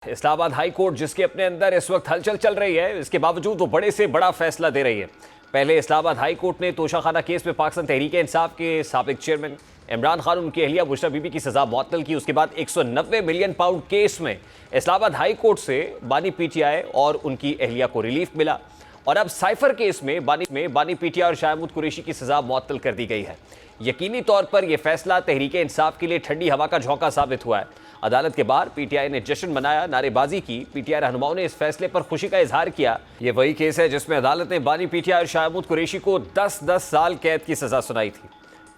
Islamabad high court जिसके अपने अंदर इस वक्त हलचल चल रही है, इसके बावजूद वो बड़े से बड़ा फैसला दे रही है। पहले इस्लामाबाद हाई कोर्ट ने तोशाखाना केस में पाकिस्तान तहरीक इंसाफ के साबिक चेयरमैन इमरान खान उनकी अहलिया बुशरा बीबी की सजा मुअत्तल की। उसके बाद 190 मिलियन पाउंड केस में इस्लामाबाद हाई कोर्ट से बानी पीटीआई और उनकी अहलिया को रिलीफ मिला और अब साइफर केस में बानी पीटीआई और शाह महमूद कुरैशी की सजा मुअत्तल कर दी गई है। यकीनी तौर पर यह फैसला तहरीक इंसाफ के लिए ठंडी हवा का झोंका साबित हुआ है। अदालत के बाहर पीटीआई ने जश्न मनाया, नारेबाजी की। पीटीआई रहनुमाओं ने इस फैसले पर खुशी का इजहार किया। यह वही केस है जिसमें अदालत ने बानी पीटीआई और शाह महमूद कुरैशी को 10-10 साल कैद की सजा सुनाई थी।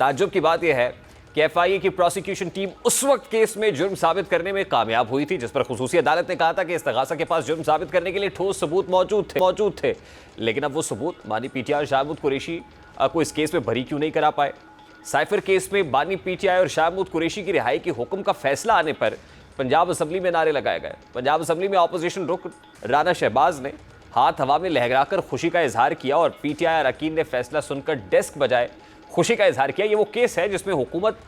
ताज्जुब की बात यह है कि एफआईए की प्रोसिक्यूशन टीम उस वक्त केस में जुर्म साबित करने में कामयाब हुई थी जिस पर खुसूसी अदालत ने कहा था कि इस्तगासा के पास जुर्म साबित करने के लिए ठोस सबूत मौजूद थे। लेकिन अब वो सबूत बानी पीटीआई और शाह महमूद कुरैशी को इस केस में भरी क्यों नहीं करा पाए। साइफर केस में बानी पीटीआई और शाह महमूद कुरैशी की रिहाई के हुक्म का फैसला आने पर पंजाब असम्बली में नारे लगाए गए। पंजाब असम्बली में ऑपोजिशन रुकन राना शहबाज ने हाथ हवा में लहराकर खुशी का इजहार किया और पीटीआई अरकान ने फैसला सुनकर डेस्क बजाए खुशी का इजहार किया। ये वो केस है जिसमें हुकूमत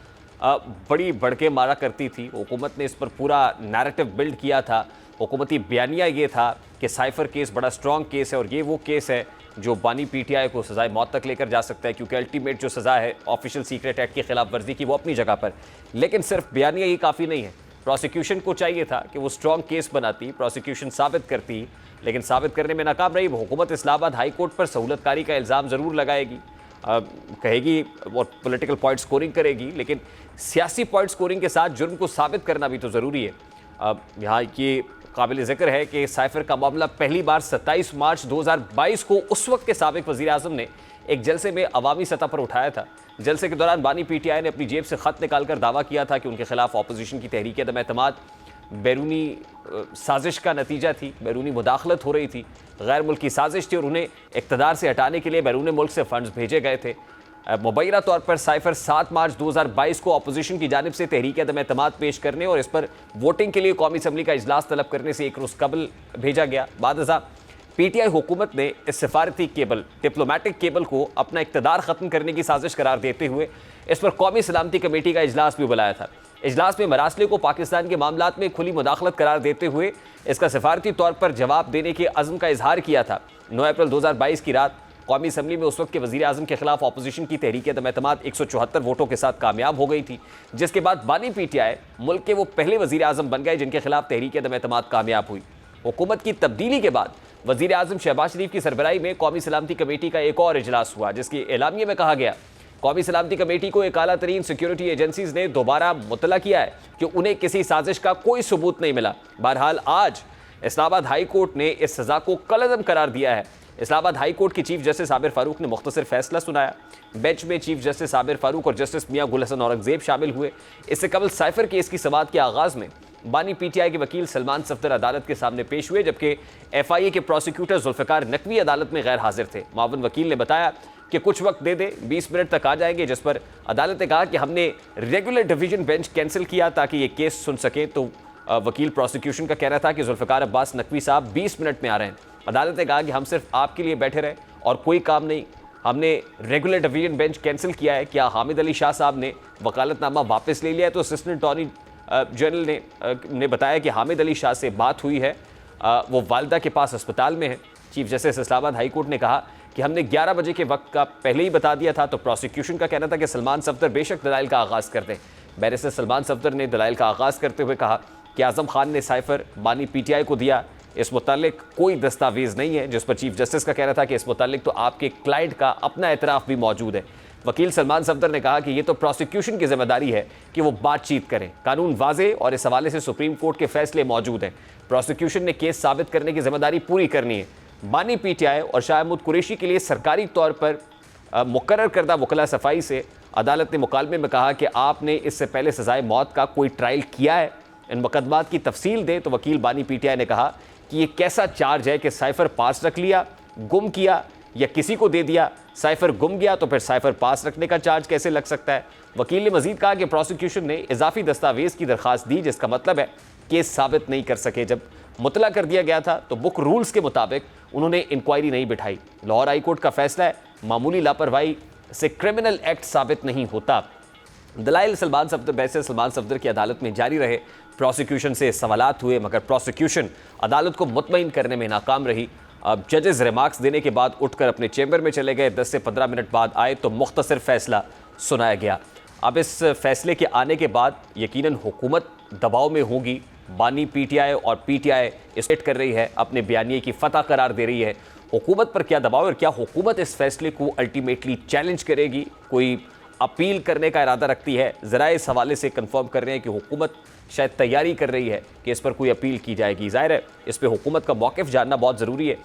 बड़ी बढ़के मारा करती थी। हुकूमत ने इस पर पूरा नैरेटिव बिल्ड किया था। हुकूमती बयानिया ये था कि साइफर केस बड़ा स्ट्रॉन्ग केस है और ये वो केस है जो बानी पीटीआई को सजाए मौत तक लेकर जा सकता है, क्योंकि अल्टीमेट जो सज़ा है ऑफिशियल सीक्रेट एक्ट की खिलाफ वर्जी की वो अपनी जगह पर। लेकिन सिर्फ बयानिया ही काफ़ी नहीं है। प्रोसिक्यूशन को चाहिए था कि वो स्ट्रॉन्ग केस बनाती, प्रोसिक्यूशन साबित करती, लेकिन साबित करने में नाकाम रही। हुकूमत इस्लामाबाद हाई कोर्ट पर सहूलतकारी का इल्ज़ाम ज़रूर लगाएगी, कहेगी और पॉलिटिकल पॉइंट स्कोरिंग करेगी, लेकिन सियासी पॉइंट स्कोरिंग के साथ जुर्म को साबित करना भी तो ज़रूरी है। यहाँ ये काबिल ज़िक्र है कि साइफर का मामला पहली बार 27 मार्च 2022 को उस वक्त के साबिक वज़ीर आज़म ने एक जलसे में अवामी सतह पर उठाया था। जलसे के दौरान बानी पीटीआई ने अपनी जेब से ख़त निकालकर दावा किया था कि उनके खिलाफ अपोजिशन की तहरीक अदम एतमाद बैरूनी साजिश का नतीजा थी, बैरूनी मुदाखलत हो रही थी, गैर मुल्की साजिश थी और उन्हें इक़्तिदार से हटाने के लिए बैरून मुल्क से फ़ंड्स भेजे गए थे। मुबैना तौर पर साइफर 7 मार्च 2022 को अपोजिशन की जानिब से तहरीक अदम एतमाद पेश करने और इस पर वोटिंग के लिए कौमी असम्बली का इजलास तलब करने से एक रोज़ कबल भेजा गया। बादअज़ा पीटीआई हुकूमत ने इस सिफारती केबल, डिप्लोमेटिक केबल को अपना इक़्तिदार ख़त्म करने की साजिश करार देते हुए इस पर कौमी सलामती कमेटी का इजलास भी बुलाया था। इजलास में मरासले को पाकिस्तान के मामलात में खुली मुदाखलत करार देते हुए इसका सिफारती तौर पर जवाब देने के अज़्म का इजहार किया था। 9 अप्रैल 2022 की रात कौमी असम्बली में उस वक्त के वज़ीर आज़म के खिलाफ अपोजिशन की तहरीक अदम एतमाद 174 वोटों के साथ कामयाब हो गई थी, जिसके बाद बानी पीटीआई मुल्क के वो पहले वज़ीर आज़म बन गए जिनके खिलाफ तहरीक अदम एतमाद कामयाब हुई। हुकूमत की तब्दीली के बाद वज़ीर आज़म शहबाज शरीफ की सरबराही में कौमी सलामती कमेटी का एक और इजलास हुआ, जिसकी एलामिया में कहा गया कौमी सलामती कमेटी को एक आला तरीन सिक्योरिटी एजेंसीज ने दोबारा मुतला किया है कि उन्हें किसी साजिश का कोई सबूत नहीं मिला। बहरहाल आज इस्लामाबाद हाई कोर्ट ने इस सज़ा को कलअदम करार दिया है। इस्लामाबाद हाई कोर्ट की चीफ जस्टिस आबिर फारूक ने मुख्तसर फैसला सुनाया। बेंच में चीफ जस्टिस आबिर फारूक और जस्टिस मियां गुल हसन औरंगजेब शामिल हुए। इससे कबल साइफर केस की समाअत के आगाज़ में बानी पीटीआई के वकील सलमान सफदर अदालत के सामने पेश हुए, जबकि एफआईए के प्रोसिक्यूटर जुल्फ़िकार नकवी अदालत में गैर हाजिर थे। मावन वकील ने बताया कि कुछ वक्त दे दे, 20 मिनट तक आ जाएंगे, जिस पर अदालत ने कहा कि हमने रेगुलर डिवीजन बेंच कैंसिल किया ताकि ये केस सुन सके। तो वकील प्रोसिक्यूशन का कहना था कि जुल्फ़िकार अब्बास नकवी साहब 20 मिनट में आ रहे हैं। अदालत ने कहा कि हम सिर्फ आपके लिए बैठे रहे और कोई काम नहीं, हमने रेगुलर डिवीजन बेंच कैंसिल किया है। क्या हामिद अली शाह साहब ने वकालतनामा वापस ले लिया है? तो असिस्टेंट अटॉर्नी जनरल ने बताया कि हामिद अली शाह से बात हुई है, वो वालदा के पास अस्पताल में है। Chief justice Islamabad high court ने कहा कि हमने 11 बजे के वक्त का पहले ही बता दिया था। तो प्रोसिक्यूशन का कहना था कि सलमान सफदर बेशक दलाइल का आगाज़ कर दें। बैरिस्टर सलमान सफदर ने दलाइल का आगाज़ करते हुए कहा कि आज़म खान ने साइफर बानी पीटीआई को दिया, इस मुतालिक कोई दस्तावेज़ नहीं है। जिस पर चीफ जस्टिस का कहना था कि इस मुतालिक तो आपके क्लाइंट का अपना एतराफ़ भी मौजूद है। वकील सलमान सफदर ने कहा कि ये तो प्रोसिक्यूशन की जिम्मेदारी है कि वो बातचीत करें, कानून वाज़े और इस हवाले से सुप्रीम कोर्ट के फैसले मौजूद हैं। प्रोसिक्यूशन ने केस साबित करने की जिम्मेदारी पूरी करनी है। बानी पीटीआई और शाह महमूद कुरैशी के लिए सरकारी तौर पर मुकर्रर करदा वकला सफाई से अदालत ने मुकालमे में कहा कि आपने इससे पहले सजाए मौत का कोई ट्रायल किया है, इन मुकदमात की तफसील दें। तो वकील बानी पीटीआई ने कहा कि ये कैसा चार्ज है कि साइफर पास रख लिया, गुम किया या किसी को दे दिया, साइफर गुम गया तो फिर साइफर पास रखने का चार्ज कैसे लग सकता है। वकील ने मजीद कहा कि प्रोसिक्यूशन ने इजाफी दस्तावेज़ की दरख्वास्त दी, जिसका मतलब है केस साबित नहीं कर सके। जब मुतला कर दिया गया था तो बुक रूल्स के मुताबिक उन्होंने इंक्वायरी नहीं बिठाई। लाहौर हाई कोर्ट का फैसला है, मामूली लापरवाही से क्रिमिनल एक्ट साबित नहीं होता। दलाइल सलमान सफदर की अदालत में जारी रहे प्रोसिक्यूशन से सवालात हुए, मगर प्रोसिक्यूशन अदालत को मुतमईन करने में नाकाम रही। अब जजेस रिमार्क्स देने के बाद उठकर अपने चैम्बर में चले गए। 10 से 15 मिनट बाद आए तो मुख्तसर फैसला सुनाया गया। अब इस फैसले के आने के बाद यकीनन हुकूमत दबाव में होगी। बानी पीटीआई और पीटीआई स्टेट कर रही है, अपने बयानिए की फतह करार दे रही है। हुकूमत पर क्या दबाव और क्या हुकूमत इस फैसले को अल्टीमेटली चैलेंज करेगी, कोई अपील करने का इरादा रखती है? ज़रा इस हवाले से कंफर्म कर रहे हैं कि हुकूमत शायद तैयारी कर रही है कि इस पर कोई अपील की जाएगी। ज़ाहिर है इस पर हुकूमत का मौक़िफ़ जानना बहुत ज़रूरी है।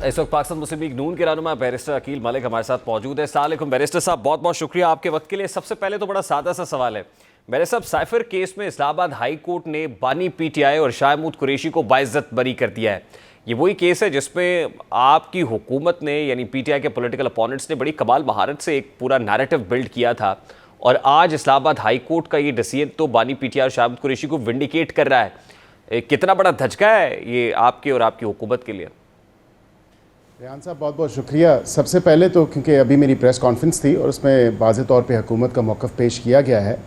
इस वक्त पाकिस्तान मुस्लिम लीग नून के रहनुमा बैरिस्टर अकील मलिक हमारे साथ मौजूद है। अस्सलाम वालेकुम बैरिस्टर साहब, बहुत बहुत शुक्रिया आपके वक्त के लिए। सबसे पहले तो बड़ा सादा सा सवाल है बैरिस्टर साहब, साइफर केस में इस्लामाबाद हाई कोर्ट ने बानी पीटीआई और शाह महमूद कुरैशी को बाइज्जत बरी कर दिया है। ये वही केस है जिसमें आपकी हुकूमत ने यानी पीटीआई के पॉलिटिकल अपोनेंट्स ने बड़ी कमाल महारत से एक पूरा नैरेटिव बिल्ड किया था, और आज इस्लामाबाद हाई कोर्ट का ये डिसीजन तो बानी पीटीआई और शाह महमूद कुरैशी को विंडिकेट कर रहा है। कितना बड़ा धचका है ये आपके और आपकी हुकूमत के लिए? रेहान साहब बहुत बहुत शुक्रिया। सबसे पहले तो क्योंकि अभी मेरी प्रेस कॉन्फ्रेंस थी और उसमें वाज़ेह तौर पे हुकूमत का मौक़िफ़ पेश किया गया है।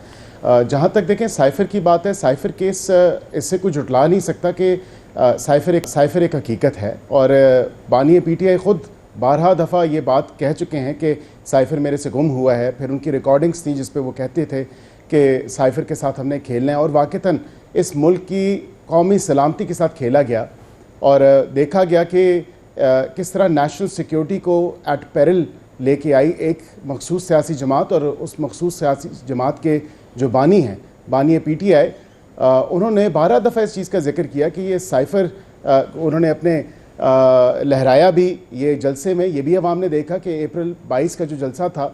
जहाँ तक देखें साइफ़र की बात है, साइफ़र केस इससे कोई जुटला नहीं सकता कि साइफ़र एक हकीकत है, और बानी पीटीआई ख़ुद 12 दफ़ा ये बात कह चुके हैं कि साइफ़र मेरे से गुम हुआ है। फिर उनकी रिकॉर्डिंग्स थी जिस पे वो कहते थे कि साइफ़र के साथ हमने खेलना है, और वाक़तन इस मुल्क की कौमी सलामती के साथ खेला गया और देखा गया कि किस तरह नेशनल सिक्योरिटी को एट पेरिल लेके आई एक मखसूस सियासी जमात, और उस मखसूस सियासी जमात के जो बानी हैं, बानी पीटीआई, उन्होंने 12 दफ़ा इस चीज़ का जिक्र किया कि ये साइफ़र उन्होंने अपने लहराया भी ये जलसे में। ये भी अवाम ने देखा कि अप्रैल 22 का जो जलसा था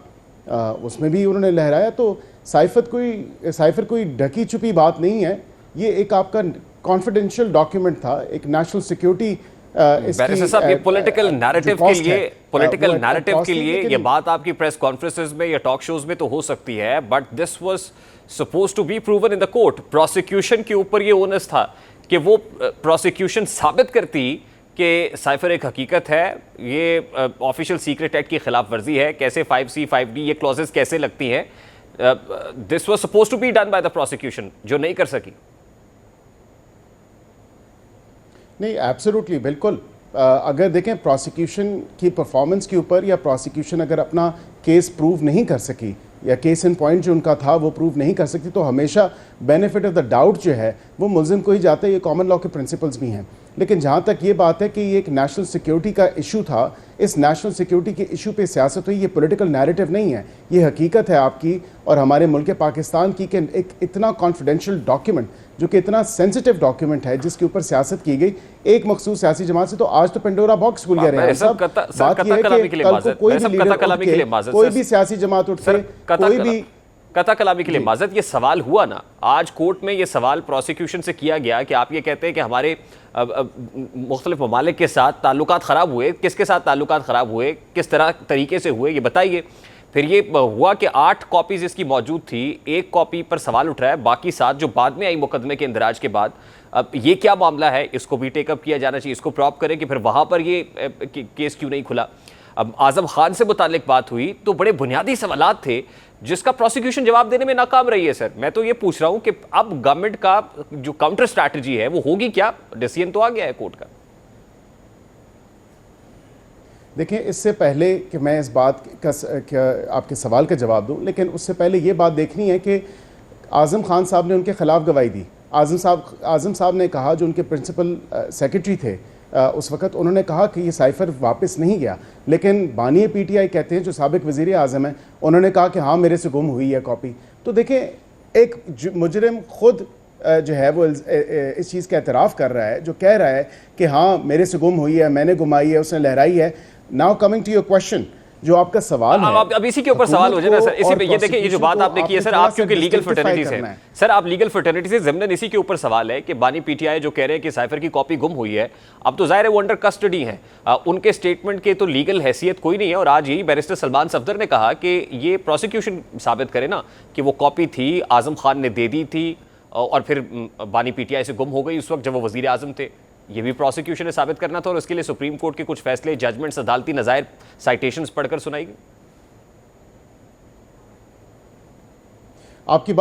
उसमें भी उन्होंने लहराया। तो साइफ़र कोई ढकी छुपी बात नहीं है, ये एक आपका कॉन्फिडेंशियल डॉक्यूमेंट था, एक नेशनल सिक्योरिटी बैरिस्टर साहब ये पॉलिटिकल नैरेटिव के लिए ये बात आपकी प्रेस कॉन्फ्रेंसेस में या टॉक शोज में तो हो सकती है, but this was supposed to be proven in the court. Prosecution के ऊपर ये ओनस था कि वो प्रोसिक्यूशन साबित करती कि साइफर एक हकीकत है, ये ऑफिशियल सीक्रेट एक्ट की खिलाफ वर्जी है। कैसे 5C 5D ये क्लॉजेस कैसे लगती हैं? This was supposed to be done by the prosecution, जो नहीं कर सकी। नहीं, एब्सोल्युटली, बिल्कुल। अगर देखें प्रोसिक्यूशन की परफॉर्मेंस के ऊपर, या प्रोसिक्यूशन अगर अपना केस प्रूव नहीं कर सकी या केस इन पॉइंट जो उनका था वो प्रूव नहीं कर सकती, तो हमेशा बेनिफिट ऑफ द डाउट जो है वो मुल्ज़िम को ही जाता है। ये कॉमन लॉ के प्रिंसिपल्स भी हैं। लेकिन जहाँ तक ये बात है कि ये एक नेशनल सिक्योरिटी का इशू था, इस नेशनल सिक्योरिटी के इशू पे सियासत हुई, ये पॉलिटिकल नैरेटिव नहीं है, ये हकीकत है आपकी और हमारे मुल्क पाकिस्तान की कि एक इतना कॉन्फिडेंशियल डॉक्यूमेंट, जो कि इतना सेंसिटिव डॉक्यूमेंट है, जिसके ऊपर सियासत की गई एक मखसूस सियासी जमात से, तो आज तो पेंडोरा बॉक्स खुल गया। बात यह है कि कल को कोई भी सियासी जमात उठ के कोई भी कता कलामी के लिए माजत, ये सवाल हुआ ना आज कोर्ट में, ये सवाल प्रोसिक्यूशन से किया गया कि आप ये कहते हैं कि हमारे मुख्तलिफ ममालिक के साथ ताल्लुकात ख़राब हुए। किसके साथ ताल्लुकात ख़राब हुए, किस तरीके से हुए, ये बताइए। फिर ये हुआ कि 8 कॉपीज़ इसकी मौजूद थी, एक कॉपी पर सवाल उठ रहा है, बाकी 7 जो बाद में आई मुकदमे के इंदराज के बाद। अब ये क्या मामला है, इसको भी टेकअप किया जाना चाहिए, इसको प्रॉप करें कि फिर वहाँ पर ये केस क्यों नहीं खुला। अब आज़म खान से मुतालिक बात हुई तो बड़े बुनियादी सवालात थे जिसका प्रोसिक्यूशन जवाब देने में नाकाम रही है। सर मैं तो ये पूछ रहा हूँ कि अब गवर्नमेंट का जो काउंटर स्ट्रैटेजी है वो होगी क्या? डिसीजन तो आ गया है कोर्ट का। देखिए, इससे पहले कि मैं इस बात का आपके सवाल का जवाब दूं, लेकिन उससे पहले ये बात देखनी है कि आज़म खान साहब ने उनके ख़िलाफ़ गवाही दी। आज़म साहब ने कहा, जो उनके प्रिंसिपल सेक्रेटरी थे उस वक़्त, उन्होंने कहा कि ये साइफ़र वापस नहीं गया। लेकिन बानी पीटीआई कहते हैं, जो साबिक वज़ीर आज़म है, उन्होंने कहा कि हाँ मेरे से गुम हुई है कॉपी। तो देखें, एक मुजरिम ख़ुद जो है वो इस चीज़ का एतराफ़ कर रहा है, जो कह रहा है कि हाँ मेरे से गुम हुई है, मैंने गुमाई है, उसने लहराई है। Now coming to your question, जो आपका सवाल है, अब इसी के ऊपर सवाल हो जाए ना सर। इसी पे ये देखिए, ये जो बात आपने की है सर, आप क्योंकि लीगल फ्रेटर्निटी से सर, आप लीगल फ्रेटर्निटी से ज़मीन, इसी के ऊपर सवाल है कि बानी पीटीआई जो कह रहे हैं कि साइफर की कॉपी गुम हुई है, अब तो जाहिर है वो अंडर कस्टडी है, उनके स्टेटमेंट के तो लीगल हैसियत कोई नहीं है। और आज यही बैरिस्टर सलमान सफदर ने कहा कि ये प्रोसिक्यूशन साबित करे ना कि वो कॉपी थी, आज़म खान ने दे दी थी और फिर बानी पीटीआई से गुम हो गई उस वक्त जब वो वज़ीर आज़म थे। ये भी प्रोसिक्यूशन ने साबित करना था और उसके लिए सुप्रीम कोर्ट के कुछ फैसले, जजमेंट्स, अदालती नज़ायर, साइटेशंस पढ़कर सुनाई गई। आपकी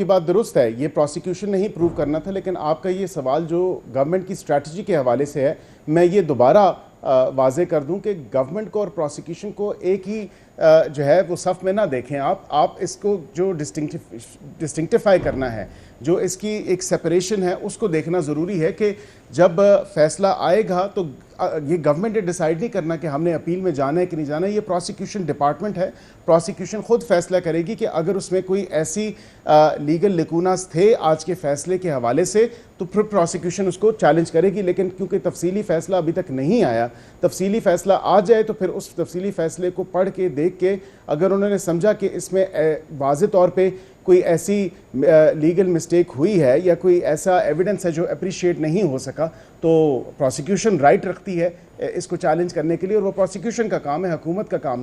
बात दुरुस्त है, ये प्रोसिक्यूशन ने ही प्रूव करना था, लेकिन आपका ये सवाल जो गवर्नमेंट की स्ट्रैटेजी के हवाले से है, मैं ये दोबारा वाजे कर दूं कि गवर्नमेंट को और प्रोसिक्यूशन को एक ही जो है वो सफ़ में ना देखें। आप इसको जो डिस्टिंक्टिफाई करना है, जो इसकी एक सेपरेशन है, उसको देखना ज़रूरी है कि जब फैसला आएगा तो ये गवर्नमेंट ने डिसाइड नहीं करना कि हमने अपील में जाना है कि नहीं जाना है। ये प्रोसिक्यूशन डिपार्टमेंट है, प्रोसिक्यूशन खुद फैसला करेगी कि अगर उसमें कोई ऐसी लीगल लिकूनास थे आज के फैसले के हवाले से तो फिर प्रोसिक्यूशन उसको चैलेंज करेगी। लेकिन क्योंकि तफसीली फ़ैसला अभी तक नहीं आया, तफसीली फ़ैसला आ जाए तो फिर उस तफसीली फ़ैसले को पढ़ के देख के अगर उन्होंने समझा कि इसमें वाज़े तौर पे कोई ऐसी लीगल मिस्टेक हुई है या कोई ऐसा एविडेंस है जो अप्रिशिएट नहीं हो सका, तो प्रोसिक्यूशन राइट रखती है इसको चैलेंज करने के लिए, और वो प्रोसिक्यूशन का काम है, हुकूमत का काम